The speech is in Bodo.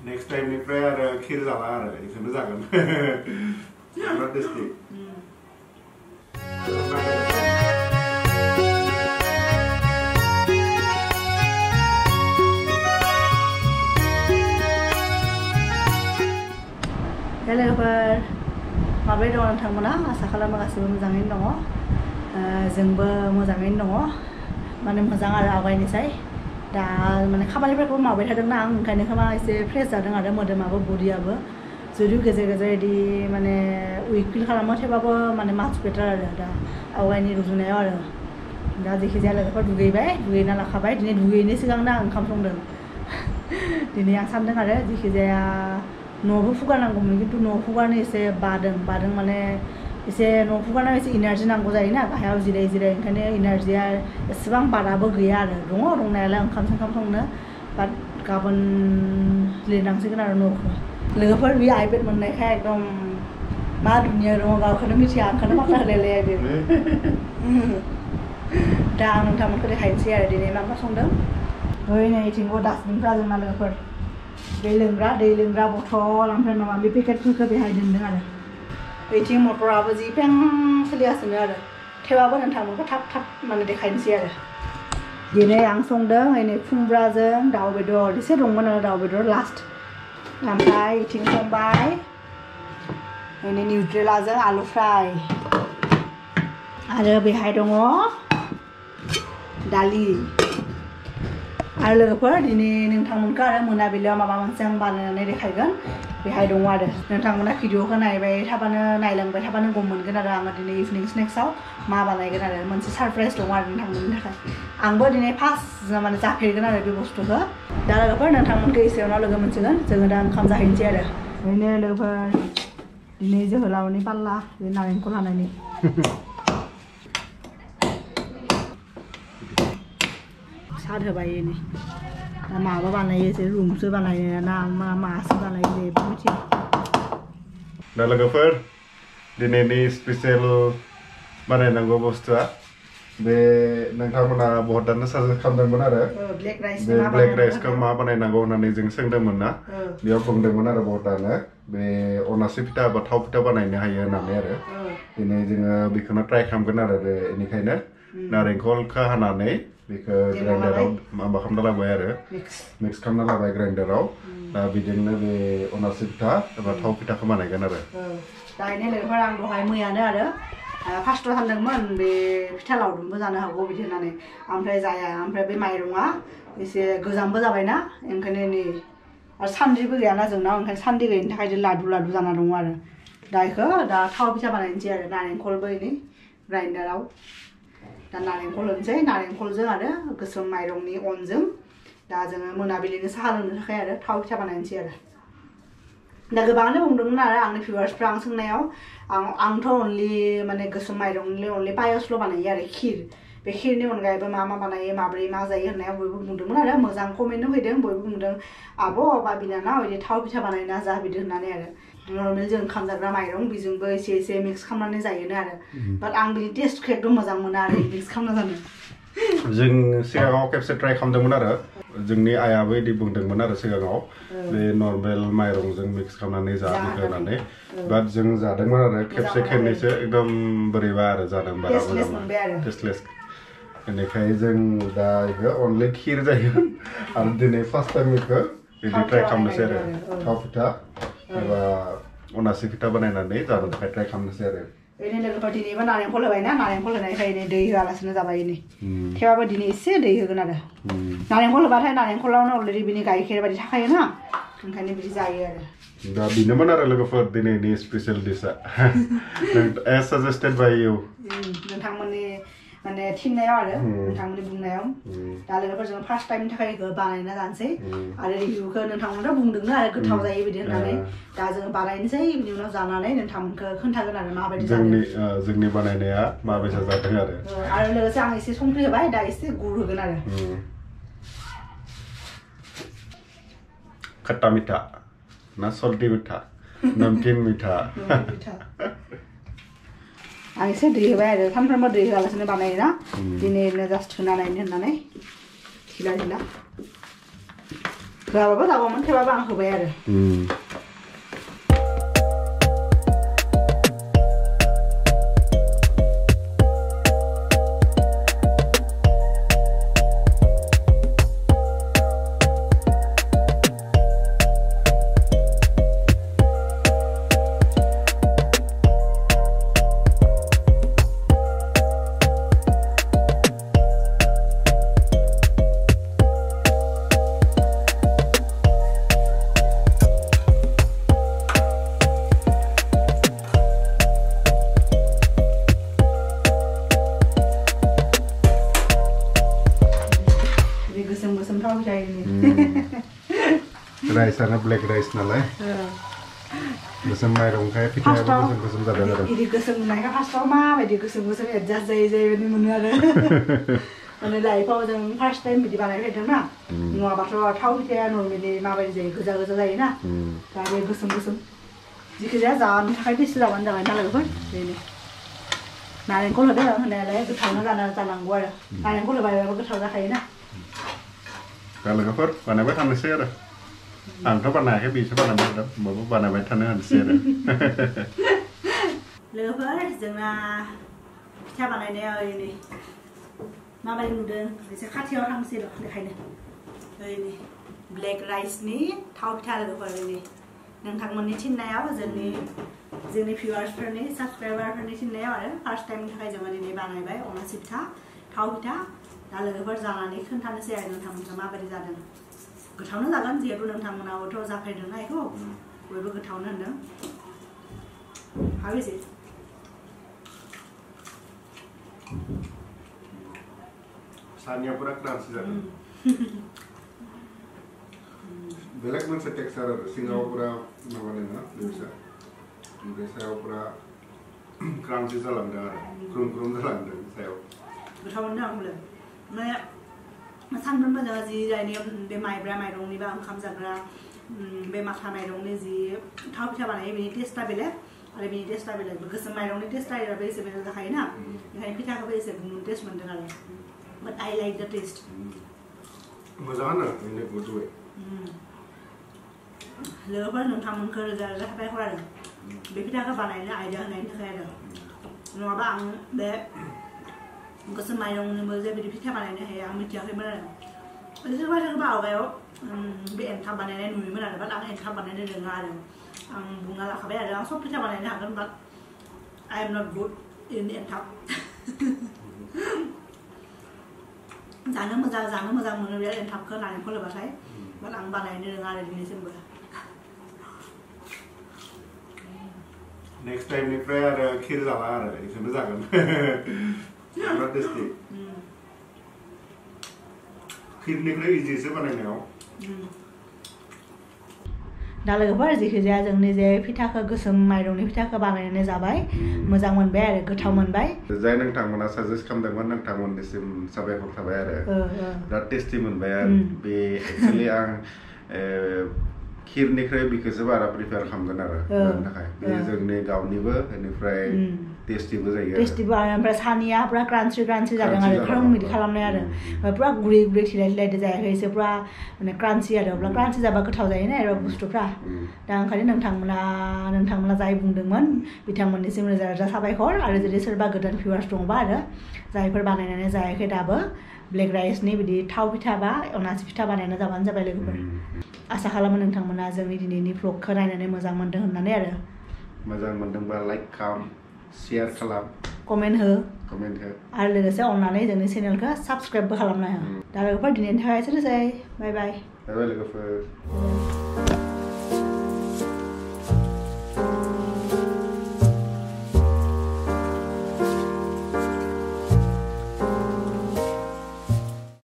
Next time निफ्राय आरो खिर जाला आरो इखौनो जागोन बिराद टेस्टि लोगोफोर माबोरै दं नोंथांमोना आसा खालामो गासिबो मोजाङैनो दङ जोंबो मोजाङैनो दङ माने मोजां आरो आवगायनिसाय दा माने खामानिफोरखौ मावबाय थादोंना आं ओंखायनो खोमा एसे फ्रेस जादों आरो मोदोमाबो बडियाबो जुदि गेजेर गेजेर इदि माने उइक फिल खालामो थेवबाबो माने माच बेटार आरो दा आवगायनि रुजुनायाव आरो दा जेखिजाया लोगोफोर दुगैना लाखाबाय दिनै दुगैयैनि सिगांनो आं ओंखाम संदों दिनै आं सानदों आरो जेखिजाया न'बो फुगारनांगौमोन खिन्थु न' फुगारनो एसे बादों माने एसे न' फुगारनायाव एसे इनारजि नांगौ जायोना गाहायाव जिराय ओंखायनो इनारजिया एसेबां बाराबो गैया आरो दंनायालाय ओंखाम संनो बाट गाबोन लिरनांसिगोन आरो न'खौ लोगोफोर बे आइपेड मोननायखाय एकदम मा दुनिया दङ गावखौनो मिथिया आंखौनो माथा होलायलाया बे दा आं नोंथांमोनखौ देखायनोसै आरो दिनै मा संदों ओइ नै इथिंबो डास्टबिनफ्रा जोंना लोगोफोर दै लोंग्रा बथल ओमफ्राय माबा बे पेकेटफोरखौ बेहाय दोनदों आरो बेथिं मटराबो जि फें सोलिगासिनो आरो थेवबाबो नोंथांमोनखौ थाब माने देखायनोसै आरो दिनै आं संदों नै खुमब्राजों दाउ बेदर एसे दंमोन आरो दाउ बेदर लास्ट ओमफ्राय इथिं संबाय नै निउट्रेलाजों आलु फ्राय आरो बेहाय दङ दालि आरो लोगोफोर दिनै नोंथांमोनखौ आरो मोनाबिलियाव माबा मोनसे आं बानायनानै देखायगोन बेहाय दङ आरो नोंथांमोना भिडिअखौ नायलांबाय थाबानो गम मोनगोन आरो आङो दिनै इभिनिं स्नेक्सआव मा बानायगोन आरो मोनसे सारप्राइज दङ आरो नोंथांमोननि थाखाय आंबो दिनै फार्स्ट माने जाफेरगोन आरो बे बुस्थुखौ दा लोगोफोर नोंथांमोनखौ एसे उनाव लोगो मोनसिगोन जोङो दा ओंखाम जाहैनोसै आरो ओरैनो लोगोफोर दिनै जोहोलावनि पाल्ला बे नारेंखल हानायनि साद होबाय नै दा माबा बानायो जे रुमसो बानायो ना मासो बानायो जेबो मिथिया दा लोगोफोर दिनैनि स्पेसियेल बानायनांगौ बुस्थुआ बे नोंथांमोना बहुतानो साजेस्ट खालामदोंमोन आरो बे ब्लेक राइसखौ मा बानायनांगौ होननानै जों सोंदोंमोन ना बेयाव बुंदोंमोन आरो बहुतानो बे अनासि फिथा बा थाव फिथा बानायनो हायो होननानै आरो दिनै जोङो बेखौनो ट्राइ खालामगोन आरो बेनिखायनो नारेंखलखौ हानानै बेखौ ग्राइन्डाराव माबा खालामना लाबाय आरो मिक्स खालामना लाबाय ग्राइन्डाराव दा बिदिनो बे अनासि फिथा एबा थाव फिथाखौ बानायगोन आरो दायनो लोगोफोर आं दहाय मैयानो आरो फार्स्टआव सानदोंमोन बे फिथा लावदुमबो जानो हागौ बिदि होननानै ओमफ्राय जाया ओमफ्राय बे माइरङा एसे गोजामबो जाबायना ओंखायनो नै आरो सान्द्रिबो गैयाना जोंनाव ओंखायनो सान्द्रि गैयिनि थाखाय लादु जाना दङ आरो दा बेखौ दा थाव फिथा बानायनोसै आरो नारेंखलबो नै ग्राइन्डाराव दा नारेंखल होनोसै नारेंखलजों आरो गोसोम माइरंनि अनजों दा जोङो मोनाबिलिनि साहा लोंनो थाखाय आरो थाव फिथा बानायनोसै आरो दा गोबाङानो बुंदोंमोन आरो आंनि भिउवार्सफ्रा आं सोंनायाव आंथ' अनलि माने गोसोम माइरंनि अनलि पायसल' बानायो आरो खिर बे खिरनि अनगायैबो मा बानायो माबोरै मा जायो होननायाव बयबो बुंदोंमोन आरो मोजां कमेन्टबो फैदों बयबो बुंदों आब' बा बिनानाव बिदि थाव फिथा बानायना जा बिदि होननानै आरो नर्मेल जों ओंखाम जाग्रा माइरं बेजोंबो एसे मिक्स खालामनानै जायोनो आरो बाट आं बिनि टेस्टखौ एकदम मोजां मोना आरो मिक्स खालामना जानो जों सिगाङाव खेबसे ट्राइ खालामदोंमोन आरो जोंनि आइयाबो बिदि बुंदोंमोन आरो सिगाङाव बे नर्मेल माइरंजों मिक्स खालामनानै जा बेखौ होननानै बाट जों जादोंमोन आरो खेबसे खेबनैसो एकदम बोरैबा आरो जादों बारा मोजां टेस्टलेस बेनिखायनो जों दा बेखौ अनलि खिर जायो आरो दिनै फार्स्ट टाइम बेखौ बिदि ट्राइ खालामनोसै आरो थाव फिथा एबा अनासि फिथा बानायनानै जानो थाखाय ट्राइ खालामनोसै आरो ओरैनो लोगोफोर दिनैबो नारेंखल होबायना नारेंखल होनायखाय दै होआलासिनो जाबाय नै थेवबाबो दिनै एसे दै होगोन आरो नारेंखल होबाथाय नारेंखलावनो अलरेडि बिनि गाइखेर बायदि थाखायोना ओंखायनो बिदि जायो आरो दा बेनोमोन आरो लोगोफोर दिनैनि स्पेसियेल डिशआ एज साजेस्टेड बाय इउ नोंथांमोननि माने थिननायाव आरो नोंथांमोननि बुंनायाव दा लोगोफोर जों फार्स्ट टाइमनि थाखाय बानायना जानोसै आरो रिभिउखौ नोंथांमोना बुंदोंनो आरो गोथाव जायो बिदि होननानै दा जोङो बानायनोसै बिनि उनाव जानानै नोंथांमोनखौ खोन्थागोन आरो माबायदि जोंनि बानायनाया माबायसा जादों आरो लोगोसे आं एसे संख्रि होबाय दा एसे गुर होगोन आरो खट्टा मिठा ना सल्टी मिठा नमकीन मिठा आं एसे दै होबाय आरो सानफ्रोमबो दै होआलासिनो बानायोना दिनै ओरैनो जास्ट होना नायनो होननानै ढिला होआबाबो जागौमोन थेवबाबो आं होबाय आरो राइसआनो ब्लेक राइस नालाय गोसोम माइरंखाय फिथायाबो गोसोम जादों आरो इदि गोसोम नुनायखा फार्स्टआव माबायदि गोसोम एडजास्ट जायो बायदि मोनो आरो माने लाइफआव जों फार्स्ट टाइम बिदि बानायफेरदों ना नङाबाथ' थाव फिथाया नर्मेलि माबायदि जायो गोजा गोजा जायोना दा बे गोसोम जिखिजाया जानो थाखाय टेस्टि जाबानो जाबाय नालायफोर बेनो नारेंखल होदों होनायालाय गोथावनो जानांगौ आरो नारेंखल होबायबाबो गोथाव जाखायोना दा लोगोफोर बानायबाय थानोसै आरो आंथ' बानायाखै बिसो बानायबाय थादों होमबाबो बानायबाय थानो होनोसै आरो लोगोफोर जोंना फिथा बानायनाया ओरैनो माबायदि नुदों एसे खाथियाव थांसै र' देखायनो ओरैनो ब्लेक राइसनि थाव फिथा लोगोफोर ओरैनो नोंथांमोननि थिननायाव जोंनि भिउवार्सफोरनि साबस्क्राइबारफोरनि थिननायाव आरो फार्स्ट टाइमनि थाखाय जोङो दिनै बानायबाय अनासि फिथा थाव फिथा दा लोगोफोर जानानै खोन्थानोसै आरो नोंथांमोनहा माबायदि जादों गोथावनो जागोन जिहेतु नोंथांमोनाबोथ' जाफेरदोंना बेखौ बयबो गोथावनो होनदों हाबेसे सानिया पुरा क्रान्सि जादों बेलेग मोनसे टेक्सचार आरो सिङाव पुरा माबा दोङो लोगोसे ओमफ्राय सायाव पुरा क्रान्सि जालांदों आरो ख्रुम जालांदों सायाव गोथाव मोनदों आंबो माने सानफ्रोमबो जोङो जि जायनि बे माइब्रा माइरंनि बा ओंखाम जाग्रा बे माथा माइरंनि जि थाव फिथा बानायो बेनि टेस्टआ बेलेग आरो बेनि टेस्टआ बेलेग गोसोम माइरंनि टेस्टआ एसे बेलेग जाखायोना ओंखायनो फिथाखौबो एसे गुबुन टेस्ट मोनदों आरो बाट आइ लाइक द टेस्ट मोजाङानो बेनो गुड वे लोगोफोर नोंथांमोनखौ रोजा साबायखर आरो बे फिथाखौ बानायनो आइडिया होनायनि थाखाय आरो नङाबा आं बे गोसोम माइरंनिबो जे बिदि फिथा बानायनो हायो आं मिथियाखैमोन आरो सोरबा आवगायाव बे एन्थाब बानायनाय नुयोमोन आरो बाट आं एन्थाब बानायनो रोङा आरो आं बुंना लाखाबाय आरो आं सब फिथा बानायनो हागोन बाट आइ एम नट गुड इन एन्थाब जानो मोजां मोनो बे एन्थाबखौ नारेंखल होबाथाय बाट आं बानायनो रोङा आरो दिनैसिमबो नेक्स्ट टाइमनिफ्राय आरो खिर जाला आरो बेखौनो जागोन बिराद टेस्टि खिरनिफ्राय इजिसो बानायनायाव दा लोगोफोर जिखिजाया जोंनि जे फिथाखौ गोसोम माइरंनि फिथाखौ बानायनानै जाबाय मोजां मोनबाय आरो गोथाव मोनबाय जाय नोंथांमोना साजेस्ट खालामदोंमोन नोंथांमोननिसिम साबायखर थाबाय आरो बिराद टेस्टि मोनबाय आरो बे एक्चुअलि आं खिरनिख्रुइ बेखौसो बारा प्रिफार खालामगोन आरो जानो थाखाय बे जोंनि गावनिबो बेनिफ्राय टेस्टिबो जायो टेस्टिबो आरो ओमफ्राय सानिया पुरा क्रान्सि जादों आरो ख्रोम बिदि खालामनाय आरो पुरा गुरै थिलाय जायाखै एसे पुरा माने क्रान्सि आरो अब्ला क्रान्सि जाबा गोथाव जायोना एबा बुस्थुफ्रा दा ओंखायनो नोंथांमोना जाय बुंदोंमोन बिथांमोननिसिम रोजा रोजा साबायखर आरो जुदि सोरबा गोदान भिउवार्स दंबा आरो जायफोर बानायनानै जायाखै दाबो ब्लेक राइसनि बिदि थाव फिथा बा अनासि फिथा बानायना जाबानो जाबाय लोगोफोर आसा खालामो नोंथांमोना जोंनि दिनैनि भ्लगखौ नायनानै मोजां मोनदों होननानै आरो मोजां मोनदोंबा लाइक खालाम शेयार खालाम कमेन्ट हो आरो लोगोसे अननानै जोंनि चेनेलखौ साबस्क्राइबबो खालामना हो दा लोगोफोर दिनैनि थाखाय एसेनोसै बाय बाय लोगोफोर